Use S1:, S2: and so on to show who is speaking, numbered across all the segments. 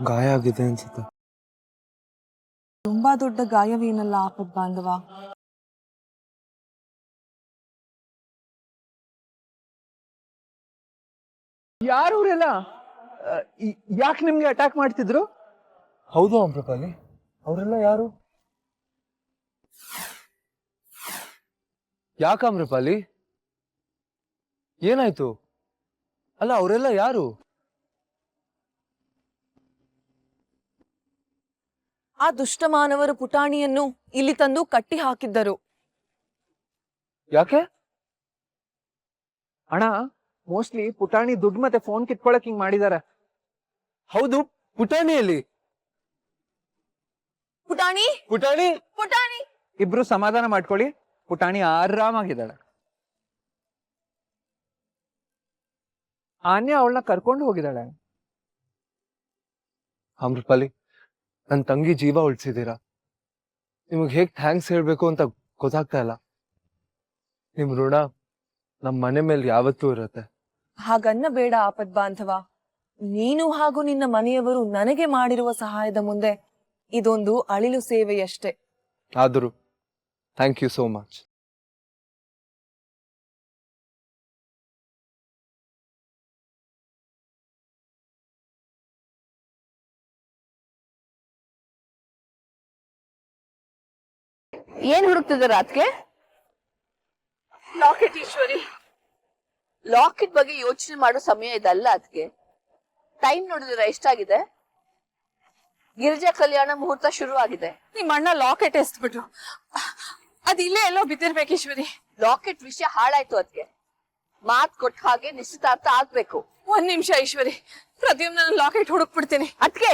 S1: ಗಾಯ ಆಗಿದೆ ಅನ್ಸುತ್ತೆ.
S2: ತುಂಬಾ ದೊಡ್ಡ ಗಾಯವೇನಲ್ಲ ಆಪದ್ ಬಾಂಧವ.
S3: ಯಾರವ್ರೆಲ್ಲ ಯಾಕೆ ನಿಮ್ಗೆ ಅಟ್ಯಾಕ್ ಮಾಡ್ತಿದ್ರು?
S1: ಹೌದು ಅಮ್ರಪಾಲಿ, ಅವರೆಲ್ಲ ಯಾರು? ಯಾಕ ಅಮ್ರಪಾಲಿ, ಏನಾಯ್ತು? ಅಲ್ಲ ಅವರೆಲ್ಲ ಯಾರು?
S2: ಆ ದುಷ್ಟ ಮಾನವರು ಪುಟಾಣಿಯನ್ನು ಇಲ್ಲಿ ತಂದು ಕಟ್ಟಿ ಹಾಕಿದ್ದರು.
S1: ಯಾಕೆ?
S3: ಅಣ್ಣ, ಮೋಸ್ಟ್ಲಿ ಪುಟಾಣಿ ದುಡ್ಡು ಮತ್ತೆ ಫೋನ್ ಕಿತ್ಕೊಳಕ್ ಹಿಂಗ್ ಮಾಡಿದಾರೆ.
S1: ಹೌದು, ಪುಟಾಣಿಯಲ್ಲಿ.
S2: ಪುಟಾಣಿ
S1: ಪುಟಾಣಿ
S2: ಪುಟಾಣಿ
S3: ಇಬ್ರು ಸಮಾಧಾನ ಮಾಡ್ಕೊಳ್ಳಿ, ಪುಟಾಣಿ ಆರಾಮಾಗಿದ್ದಾಳೆ. ಆನ್ಯ ಅವಳನ್ನ ಕರ್ಕೊಂಡು ಹೋಗಿದ್ದಾಳೆ.
S1: ಅಮ್ರಪಾಲಿ, ನನ್ನ ತಂಗಿ ಜೀವ ಉಳಿಸಿದೀರಾ. ನಿಮಗೆ ಹೇಗ್ ಥ್ಯಾಂಕ್ಸ್ ಹೇಳ್ಬೇಕು ಅಂತ ಗೊತ್ತಾಗ್ತಾ ಇಲ್ಲ. ನಿಮ್ ಋಣ ನಮ್ಮ ಮನೆ ಮೇಲೆ ಯಾವತ್ತೂ ಇರತ್ತೆ.
S2: ಹಾಗನ್ನ ಬೇಡ ಆಪದ್ ಬಾಂಧವ. ನೀನು ಹಾಗೂ ನಿನ್ನ ಮನೆಯವರು ನನಗೆ ಮಾಡಿರುವ ಸಹಾಯದ ಮುಂದೆ ಇದೊಂದು ಅಳಿಲು ಸೇವೆಯಷ್ಟೇ.
S1: ಆದರೂ ಥ್ಯಾಂಕ್ ಯು ಸೋ ಮಚ್.
S4: ಏನ್ ಹುಡುಕ್ತಿದಾರ ಅದಕ್ಕೆ?
S2: ಲಾಕೆಟ್ ಈಶ್ವರಿ.
S4: ಲಾಕೆಟ್ ಬಗ್ಗೆ ಯೋಚನೆ ಮಾಡೋ ಸಮಯ ಇದಲ್ಲ ಅದಕ್ಕೆ. ಟೈಮ್ ನೋಡಿದಿರ ಎಷ್ಟಾಗಿದೆ? ಗಿರಿಜಾ ಕಲ್ಯಾಣ ಮುಹೂರ್ತ ಶುರು ಆಗಿದೆ.
S2: ನಿಮ್ಮ ಅಣ್ಣ ಲಾಕೆಟ್ ಎಸ್ಬಿಟ್ರು. ಅದ್ ಇಲ್ಲೇ ಎಲ್ಲೋ ಬಿದ್ದಿರ್ಬೇಕು ಈಶ್ವರಿ.
S4: ಲಾಕೆಟ್ ವಿಷಯ ಹಾಳಾಯ್ತು ಅದಕ್ಕೆ. ಮಾತ್ ಕೊಟ್ಟ ಹಾಗೆ ನಿಶ್ಚಿತಾರ್ಥ ಆಗ್ಬೇಕು.
S2: ಒಂದ್ ನಿಮಿಷ ಈಶ್ವರಿ, ಪ್ರತಿಯೊಂದು ನಾನು ಲಾಕೆಟ್ ಹುಡುಕ್ಬಿಡ್ತೀನಿ.
S4: ಅದಕ್ಕೆ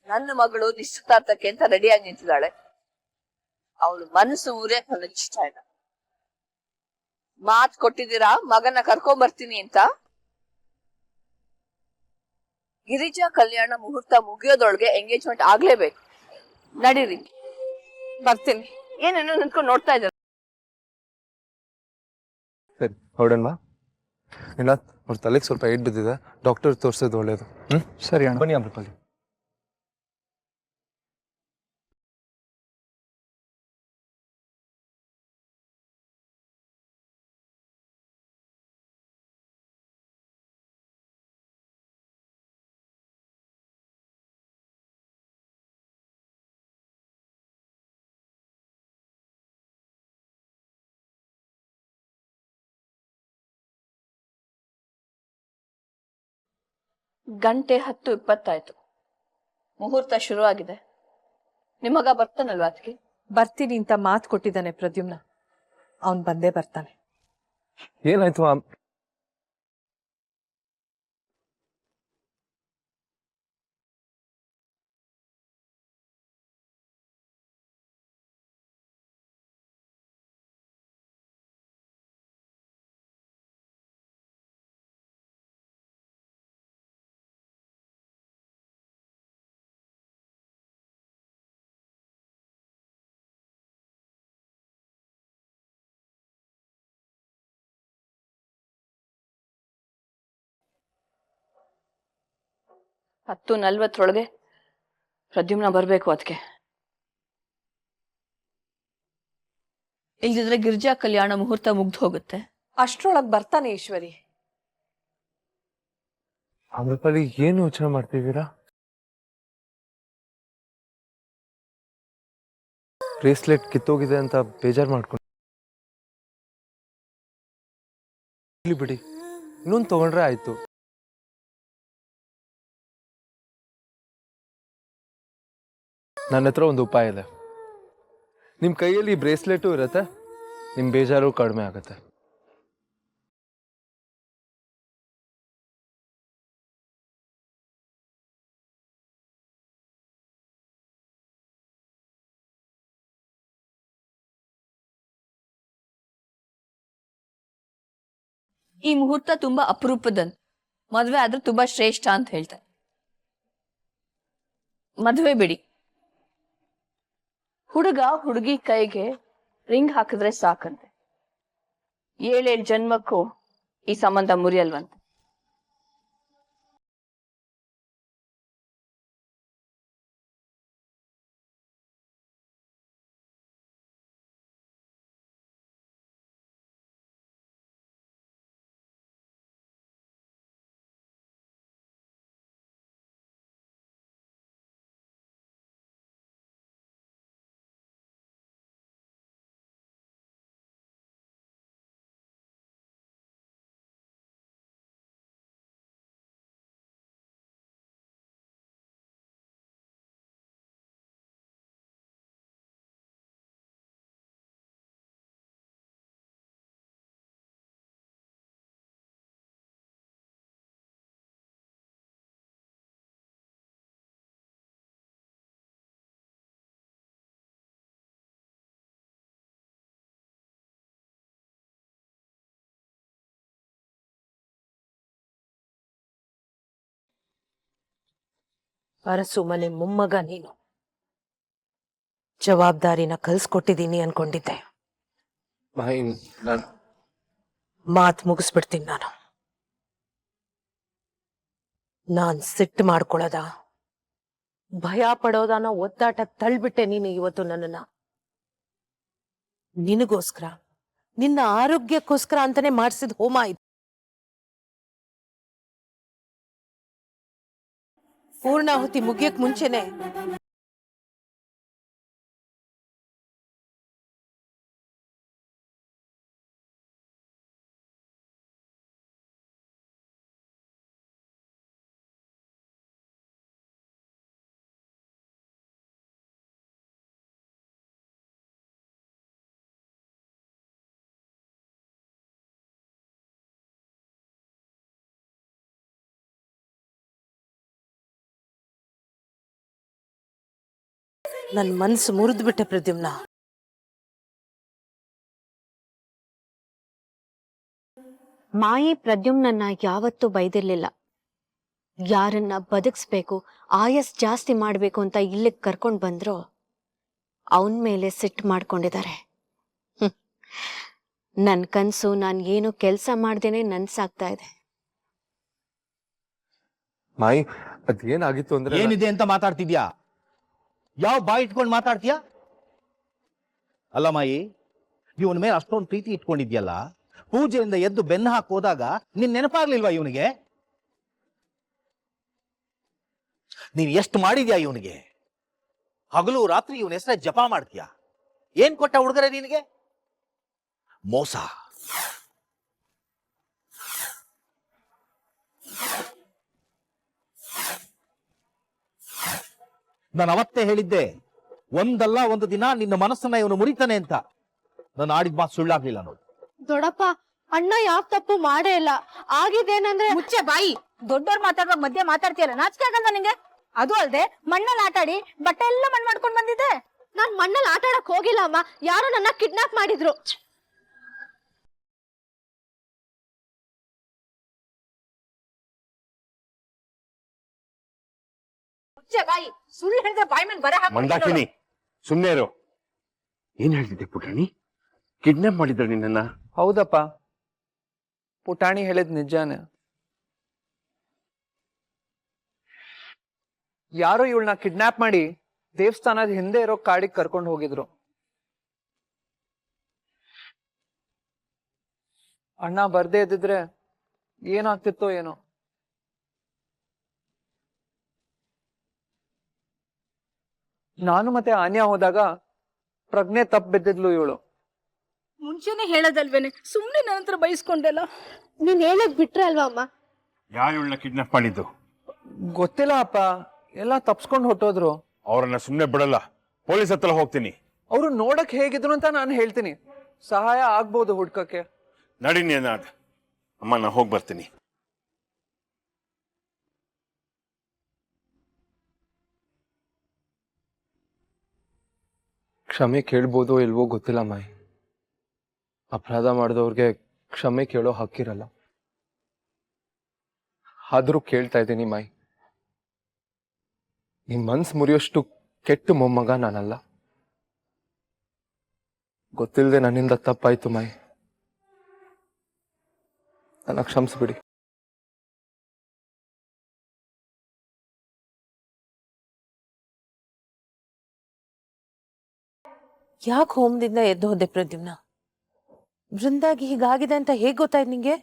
S4: ನನ್ನ ಮಗಳು ನಿಶ್ಚಿತಾರ್ಥಕ್ಕೆ ಅಂತ ರೆಡಿಯಾಗಿ ನಿಂತಿದ್ದಾಳೆ. ಅವಳು ಮನಸ್ಸು ಊರೇ ನನಗೆ ಇಷ್ಟ ಇಲ್ಲ. ಮಾತ್ ಕೊಟ್ಟಿದ್ದೀರಾ ಮಗನ ಕರ್ಕೊಂಡ್ ಬರ್ತೀನಿ ಅಂತ. ಗಿರಿಜಾ ಕಲ್ಯಾಣ ಮುಹೂರ್ತ ಮುಗಿಯೋದೊಳಗೆ ಎಂಗೇಜ್ಮೆಂಟ್ ಆಗ್ಲೇಬೇಕು. ನಡೀರಿ.
S2: ಬರ್ತೀನಿ.
S4: ಏನೇನೋ ನಿಂತ್ಕೊಂಡು ನೋಡ್ತಾ ಇದ್ದಾರೆ.
S1: ಸರಿ ಹೊರಡೋಣವಾ? ಇಲ್ಲ, ಅವ್ರ ತಲೆಗೆ ಸ್ವಲ್ಪ ಏಟ್ ಬಿದ್ದಿದೆ, ಡಾಕ್ಟರ್ ತೋರಿಸೋದು ಒಳ್ಳೇದು.
S3: ಸರಿ ಅಣ್ಣ.
S1: ಬನ್ನಿ ಅಮ್ರಪಾಲಿ.
S4: ಗಂಟೆ 10:20 ಮುಹೂರ್ತ ಶುರು ಆಗಿದೆ. ನಿಮಗ ಬರ್ತಾನಲ್ವಾ ಅದಕ್ಕೆ?
S2: ಬರ್ತೀನಿ ಅಂತ ಮಾತು ಕೊಟ್ಟಿದ್ದಾನೆ ಪ್ರದ್ಯುಮ್ನ. ಅವನ್ ಬಂದೇ ಬರ್ತಾನೆ.
S1: ಏನಾಯ್ತು?
S4: ಹತ್ತು 40 ಪ್ರದ್ಯುಮ್ನ ಬರ್ಬೇಕು ಅದಕ್ಕೆ. ಇಲ್ದಿದ್ರೆ ಗಿರಿಜಾ ಕಲ್ಯಾಣ ಮುಹೂರ್ತ ಮುಗ್ದು ಹೋಗುತ್ತೆ.
S2: ಅಷ್ಟ್ರೊಳಗ್ ಬರ್ತಾನೆ ಈಶ್ವರಿ.
S1: ಅಮ್ರಪಾಲಿ, ಏನು ಯೋಚನೆ ಮಾಡ್ತಿದ್ದೀರಾ? ಬ್ರೇಸ್ಲೆಟ್ ಕಿತ್ತೋಗಿದೆ ಅಂತ ಬೇಜಾರು ಮಾಡ್ಕೊಂಡು ಬಿಡಿ, ಇನ್ನೊಂದು ತಗೊಂಡ್ರೆ ಆಯ್ತು. ನನ್ನ ಹತ್ರ ಒಂದು ಉಪಾಯ ಇದೆ. ನಿಮ್ಮ ಕೈಯಲ್ಲಿ ಬ್ರೇಸ್ಲೆಟು ಇರುತ್ತೆ, ನಿಮ್ಮ ಬೇಜಾರು ಕಡಿಮೆ ಆಗುತ್ತೆ.
S4: ಈ ಮುಹೂರ್ತ ತುಂಬಾ ಅಪರೂಪದಂತ. ಮದ್ವೆ ಆದ್ರೆ ತುಂಬಾ ಶ್ರೇಷ್ಠ ಅಂತ ಹೇಳ್ತಾರೆ. ಮದ್ವೆ ಬಿಡಿ, ಹುಡುಗ ಹುಡುಗಿ ಕೈಗೆ ರಿಂಗ್ ಹಾಕಿದ್ರೆ ಸಾಕಂತೆ. ಏಳೇಳು ಜನ್ಮಕ್ಕೂ ಈ ಸಂಬಂಧ ಮುರಿಯಲ್ವಂತ.
S5: ಅರಸು ಮನೆ ಮೊಮ್ಮಗ ನೀನು. ಜವಾಬ್ದಾರಿನ ಕಲ್ಸ್ಕೊಟ್ಟಿದ್ದೀನಿ ಅನ್ಕೊಂಡಿದ್ದೆ.
S1: ಮಾಯಿ ನಾನ್
S5: ಮಾತ್ ಮುಗಿಸ್ಬಿಡ್ತೀನಿ ನಾನು. ನಾನ್ ಸಿಟ್ಟು ಮಾಡ್ಕೊಳ್ಳೋದ, ಭಯ ಪಡೋದಾನ, ಒದ್ದಾಟ ತಳ್ಬಿಟ್ಟೆ ನೀನು ಇವತ್ತು ನನ್ನನ್ನ. ನಿನಗೋಸ್ಕರ, ನಿನ್ನ ಆರೋಗ್ಯಕ್ಕೋಸ್ಕರ ಅಂತಾನೆ ಮಾಡಿಸಿದ ಹೋಮ ಇದು. ಪೂರ್ಣಾಹುತಿ ಮುಗಿಯಕ್ ಮುಂಚೆನೆ ನನ್ ಮನ್ಸು ಮುರಿದು ಬಿಟ್ಟೆ ಪ್ರದ್ಯುಮ್ನ.
S6: ಮಾಯಿ ಪ್ರದ್ಯುಮ್ನನ್ನ ಯಾವತ್ತೂ ಬೈದಿರ್ಲಿಲ್ಲ. ಯಾರನ್ನ ಬದುಕಿಸ್ಬೇಕು, ಆಯಸ್ ಜಾಸ್ತಿ ಮಾಡ್ಬೇಕು ಅಂತ ಇಲ್ಲಿಗೆ ಕರ್ಕೊಂಡ್ ಬಂದ್ರೋ ಅವನ್ ಮೇಲೆ ಸಿಟ್ಟು ಮಾಡ್ಕೊಂಡಿದ್ದಾರೆ. ನನ್ ಕನ್ಸು ನಾನ್ ಏನು ಕೆಲ್ಸ ಮಾಡ್ದೇನೆ ನನ್ಸಾಗ್ತಾ ಇದೆ.
S1: ಮಾಯಿ ಅದೇನಾಗಿತ್ತು ಅಂದ್ರೆ
S7: ಏನಿದೆ ಅಂತ ಮಾತಾಡ್ತಿದ್ಯಾ? ಯಾವ ಬಾಯಿ ಇಟ್ಕೊಂಡು ಮಾತಾಡ್ತೀಯಾ? ಅಲ್ಲ ಮಾಯಿ, ಇವನ ಮೇಲೆ ಅಷ್ಟೊಂದು ಪ್ರೀತಿ ಇಟ್ಕೊಂಡಿದ್ಯಲ್ಲ, ಪೂಜೆಯಿಂದ ಎದ್ದು ಬೆನ್ನು ಹಾಕಿ ಹೋದಾಗ ನಿನ್ ನೆನಪಾಗ್ಲಿಲ್ವಾ ಇವನಿಗೆ? ನೀನ್ ಎಷ್ಟು ಮಾಡಿದ್ಯಾ ಇವನಿಗೆ? ಹಗಲು ರಾತ್ರಿ ಇವನ ಹೆಸರೇ ಜಪ ಮಾಡ್ತೀಯಾ? ಏನ್ ಕೊಟ್ಟ ಹುಡುಗರೆ ನಿನಗೆ? ಮೋಸ. ನಾನು ಅವತ್ತೇ ಹೇಳಿದ್ದೆ, ಒಂದಲ್ಲ ಒಂದು ದಿನ ನಿನ್ನ ಮನಸ್ಸನ್ನ ಇವನು ಮುರಿತಾನೆ ಅಂತ. ನಾನು ಆಡಿದ ಮಾತು ಸುಳ್ಳಾಗ್ಲಿಲ್ಲ ನೋಡಿ.
S6: ದೊಡ್ಡಪ್ಪ, ಅಣ್ಣ ಯಾವ ತಪ್ಪು ಮಾಡೇ ಇಲ್ಲ. ಆಗಿದ್ದೇನಂದ್ರೆ
S8: ಮುಚ್ಚೆ ಬಾಯಿ. ದೊಡ್ಡವ್ರು ಮಾತಾಡುವಾಗ ಮಧ್ಯೆ ಮಾತಾಡ್ತೀಯಲ್ಲ, ನಾಚಿಕೆ ಆಗಲ್ವಾ ನಿಂಗೆ? ಅದು ಅಲ್ದೆ ಮಣ್ಣಲ್ಲಿ ಆಟಾಡಿ ಬಟ್ಟೆ ಎಲ್ಲ ಮಣ್ಣು ಮಾಡ್ಕೊಂಡ್ ಬಂದಿದ್ದೆ.
S6: ನಾನ್ ಮಣ್ಣಲ್ಲಿ ಆಟ ಆಡಕ್ ಹೋಗಿಲ್ಲ ಅಮ್ಮ, ಯಾರೋ ನನ್ನ ಕಿಡ್ನಾಪ್ ಮಾಡಿದ್ರು.
S8: ಮುಚ್ಚೆ ಬಾಯಿ. ಸುಳ್ಳು ಹೇಳಿದ್ರೆ ಬಾಯಿ ಮೇಲೆ ಬರ
S9: ಮಂದಾಕಿನಿ, ಸುಮ್ನೆ ಇರು. ಏನ್ ಹೇಳ್ತಿದ್ದೆ ಪುಟಾಣಿ? ಕಿಡ್ನಾಪ್ ಮಾಡಿದ್ರ ನಿನ್ನ?
S3: ಹೌದಪ್ಪ, ಪುಟಾಣಿ ಹೇಳಿದ್ ನಿಜಾನೇ. ಯಾರೋ ಇವಳನ್ನ ಕಿಡ್ನಾಪ್ ಮಾಡಿ ದೇವಸ್ಥಾನದ ಹಿಂದೆ ಇರೋ ಕಾಡಿಗೆ ಕರ್ಕೊಂಡು ಹೋಗಿದ್ರು. ಅಣ್ಣ ಬರ್ದೇ ಇದ್ದಿದ್ರೆ ಏನಾಗ್ತಿತ್ತೋ ಏನೋ. ನಾನು ಮತ್ತೆ ಆನ್ಯಾ ಹೋದಾಗ ಪ್ರಜ್ಞೆ ತಪ್ಪು ಬಿದ್ದಿದ್ಲು ಇವಳು.
S8: ಮುಂಚೆನೆ ಹೇಳೋದಲ್ವೇನೆ, ಸುಮ್ನೆ ನನ್ನ ಹತ್ರ ಬಯಸ್ಕೊಂಡೆಲ್ಲ.
S6: ನೀನ್ ಹೇಳಕ್ ಬಿಟ್ರೆ ಅಲ್ವಾ ಅಮ್ಮ?
S9: ಯಾರು ಇವಳನ್ನ ಕಿಡ್ನಾಪ್ ಮಾಡಿದ್ದು?
S3: ಗೊತ್ತಿಲ್ಲ ಅಪ್ಪ, ಎಲ್ಲ ತಪ್ಸ್ಕೊಂಡು ಹೊಟ್ಟೋದ್ರು.
S9: ಅವ್ರನ್ನ ಸುಮ್ನೆ ಬಿಡಲ್ಲ, ಪೊಲೀಸ್ ಹತ್ರ ಹೋಗ್ತೀನಿ.
S3: ಅವರು ನೋಡಕ್ ಹೇಗಿದ್ರು ಅಂತ ನಾನು ಹೇಳ್ತೀನಿ, ಸಹಾಯ ಆಗ್ಬೋದು ಹುಡ್ಕಕ್ಕೆ.
S9: ನಡೀನಿ ಅನಾಥ್. ಅಮ್ಮ, ನಾ ಹೋಗಿ ಬರ್ತೀನಿ.
S1: ಕ್ಷಮೆ ಕೇಳ್ಬೋದೋ ಇಲ್ವೋ ಗೊತ್ತಿಲ್ಲ ಮಾಯಿ. ಅಪರಾಧ ಮಾಡಿದವ್ರಿಗೆ ಕ್ಷಮೆ ಕೇಳೋ ಹಕ್ಕಿರಲ್ಲ. ಆದ್ರೂ ಕೇಳ್ತಾ ಇದ್ದೀನಿ ಮಾಯಿ. ನಿಮ್ ಮನ್ಸ್ ಮುರಿಯೋಷ್ಟು ಕೆಟ್ಟ ಮೊಮ್ಮಗ ನಾನಲ್ಲ. ಗೊತ್ತಿಲ್ಲದೆ ನನ್ನಿಂದ ತಪ್ಪಾಯ್ತು ಮಾಯಿ. ನನ್ನ ಕ್ಷಮಿಸ್ಬಿಡಿ.
S5: ಯಾಕೆ ಹೋಮದಿಂದ ಎದ್ದು ಹೋದೆ ಪ್ರದ್ಯುಮ್ನ? ಬೃಂದಾಗಿ ಹೀಗಾಗಿದೆ ಅಂತ ಹೇಗ್ ಗೊತ್ತಾಯ್ತು ನಿಂಗೆ?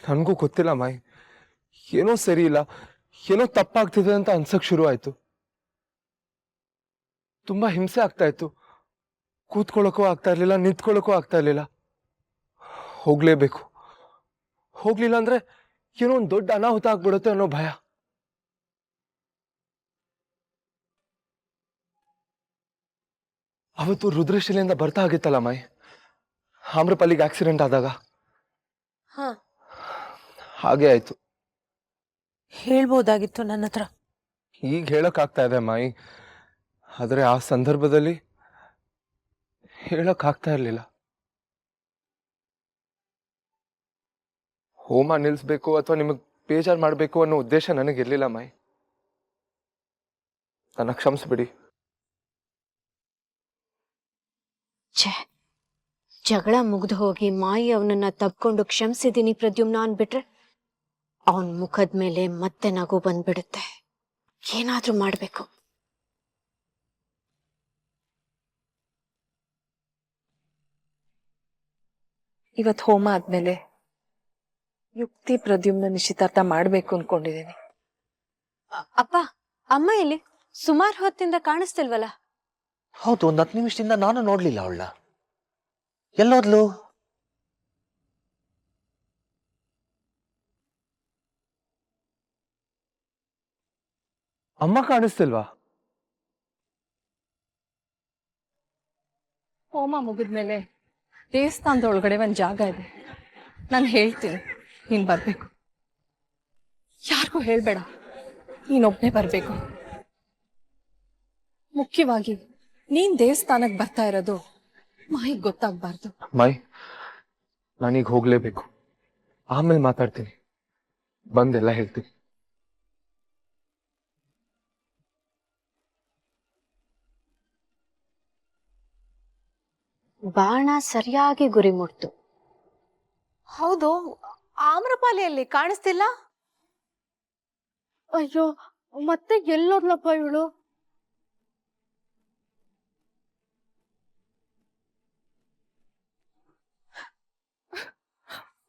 S1: ನನಗೂ ಗೊತ್ತಿಲ್ಲ ಮಾಯಿ, ಏನೋ ಸರಿ ಇಲ್ಲ, ಏನೋ ತಪ್ಪಾಗ್ತಿದೆ ಅಂತ ಅನ್ಸಕ್ ಶುರು ಆಯ್ತು. ತುಂಬಾ ಹಿಂಸೆ ಆಗ್ತಾ ಇತ್ತು. ಕೂತ್ಕೊಳ್ಳೋಕ್ಕೂ ಆಗ್ತಾ ಇರ್ಲಿಲ್ಲ, ನಿಂತ್ಕೊಳ್ಳೋಕ್ಕೂ ಆಗ್ತಾ ಇರ್ಲಿಲ್ಲ. ಹೋಗ್ಲೇಬೇಕು. ಹೋಗ್ಲಿಲ್ಲ ಅಂದ್ರೆ ಏನೋ ಒಂದು ದೊಡ್ಡ ಅನಾಹುತ ಆಗ್ಬಿಡುತ್ತೆ ಅನ್ನೋ ಭಯ. ಅವತ್ತು ರುದ್ರಶಿಲೆಯಿಂದ ಬರ್ತಾ ಆಗಿತ್ತಲ್ಲ ಮಾಯಿ, ಆಮ್ರಪಲ್ಲಿಗೆ ಆಕ್ಸಿಡೆಂಟ್ ಆದಾಗ.
S5: ಹಾ,
S1: ಹಾಗೆ ಆಯ್ತು.
S5: ಹೇಳ್ಬೋದಾಗಿತ್ತು ನನ್ನ ಹತ್ರ.
S1: ಈಗ ಹೇಳಕ್ ಆಗ್ತಾ ಇದೆ ಮಾಯಿ, ಆದ್ರೆ ಆ ಸಂದರ್ಭದಲ್ಲಿ ಹೇಳಕ್ ಆಗ್ತಾ ಇರ್ಲಿಲ್ಲ. ಹೋಮ ನಿಲ್ಸ್ಬೇಕು ಅಥವಾ ನಿಮಗ್ ಬೇಜಾರ್ ಮಾಡ್ಬೇಕು ಅನ್ನೋ ಉದ್ದೇಶ ನನಗಿರ್ಲಿಲ್ಲ ಮಾಯಿ. ನನ್ನ ಕ್ಷಮಿಸ್ಬಿಡಿ.
S6: ಛೇ, ಜಗಳ ಮುಗ್ದು ಹೋಗಿ ಮಾಯಿ ಅವನನ್ನ ತಬ್ಕೊಂಡು ಕ್ಷಮಿಸಿದೀನಿ ಪ್ರದ್ಯುಮ್ನ ಅನ್ಬಿಟ್ರೆ ಅವನ್ ಮುಖದ ಮೇಲೆ ಮತ್ತೆ ನಗು ಬಂದ್ಬಿಡುತ್ತೆ. ಏನಾದ್ರೂ ಮಾಡ್ಬೇಕು.
S2: ಇವತ್ ಹೋಮ ಆದ್ಮೇಲೆ ಯುಕ್ತಿ ಪ್ರದ್ಯುಮ್ನ ನಿಶ್ಚಿತಾರ್ಥ ಮಾಡ್ಬೇಕು ಅನ್ಕೊಂಡಿದ್ದೀನಿ.
S6: ಅಪ್ಪ, ಅಮ್ಮ ಎಲ್ಲಿ? ಸುಮಾರು ಹೊತ್ತಿಂದ ಕಾಣಿಸ್ತಿಲ್ವಲ್ಲ?
S10: ಹೌದು, ಒಂದು 10 ನಿಮಿಷದಿಂದ ನಾನು ನೋಡ್ಲಿಲ್ಲ ಅವಳ. ಎಲ್ಲೋದ್ಲು?
S1: ಅಮ್ಮ ಕಾಣಿಸ್ತಿಲ್ವಾ?
S2: ಹೋಮ ಮುಗಿದ್ಮೇಲೆ ದೇವಸ್ಥಾನದ ಒಳಗಡೆ ಒಂದ್ ಜಾಗ ಇದೆ, ನಾನು ಹೇಳ್ತೀನಿ, ನೀನ್ ಬರ್ಬೇಕು. ಯಾರಿಗೂ ಹೇಳ್ಬೇಡ, ನೀನೊಬ್ನೇ ಬರ್ಬೇಕು. ಮುಖ್ಯವಾಗಿ ನೀನ್ ದೇವಸ್ಥಾನಕ್ಕೆ ಬರ್ತಾ ಇರೋದು ಮಾಹಿಗೆ ಗೊತ್ತಾಗ್ಬಾರ್ದು.
S1: ಮಾಯಿ, ನಾನೀಗ ಹೋಗ್ಲೇಬೇಕು. ಆಮೇಲೆ ಮಾತಾಡ್ತೀನಿ, ಬಂದೆಲ್ಲ ಹೇಳ್ತೀನಿ.
S6: ಬಾಣ ಸರಿಯಾಗಿ ಗುರಿ ಮುಟ್ತು.
S5: ಹೌದು, ಆಮ್ರಪಾಲಿಯಲ್ಲಿ ಕಾಣಿಸ್ತಿಲ್ಲ.
S6: ಅಯ್ಯೋ, ಮತ್ತೆ ಎಲ್ಲೋದ್ಲಪ್ಪ ಇವಳು?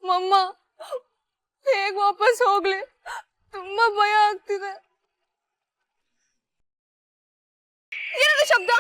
S2: ಮಮ್ಮ, ಹೇಗ್ ವಾಪಸ್ ಹೋಗ್ಲಿ? ತುಂಬಾ ಭಯ ಆಗ್ತಿದೆ. ಏನದು ಶಬ್ದ?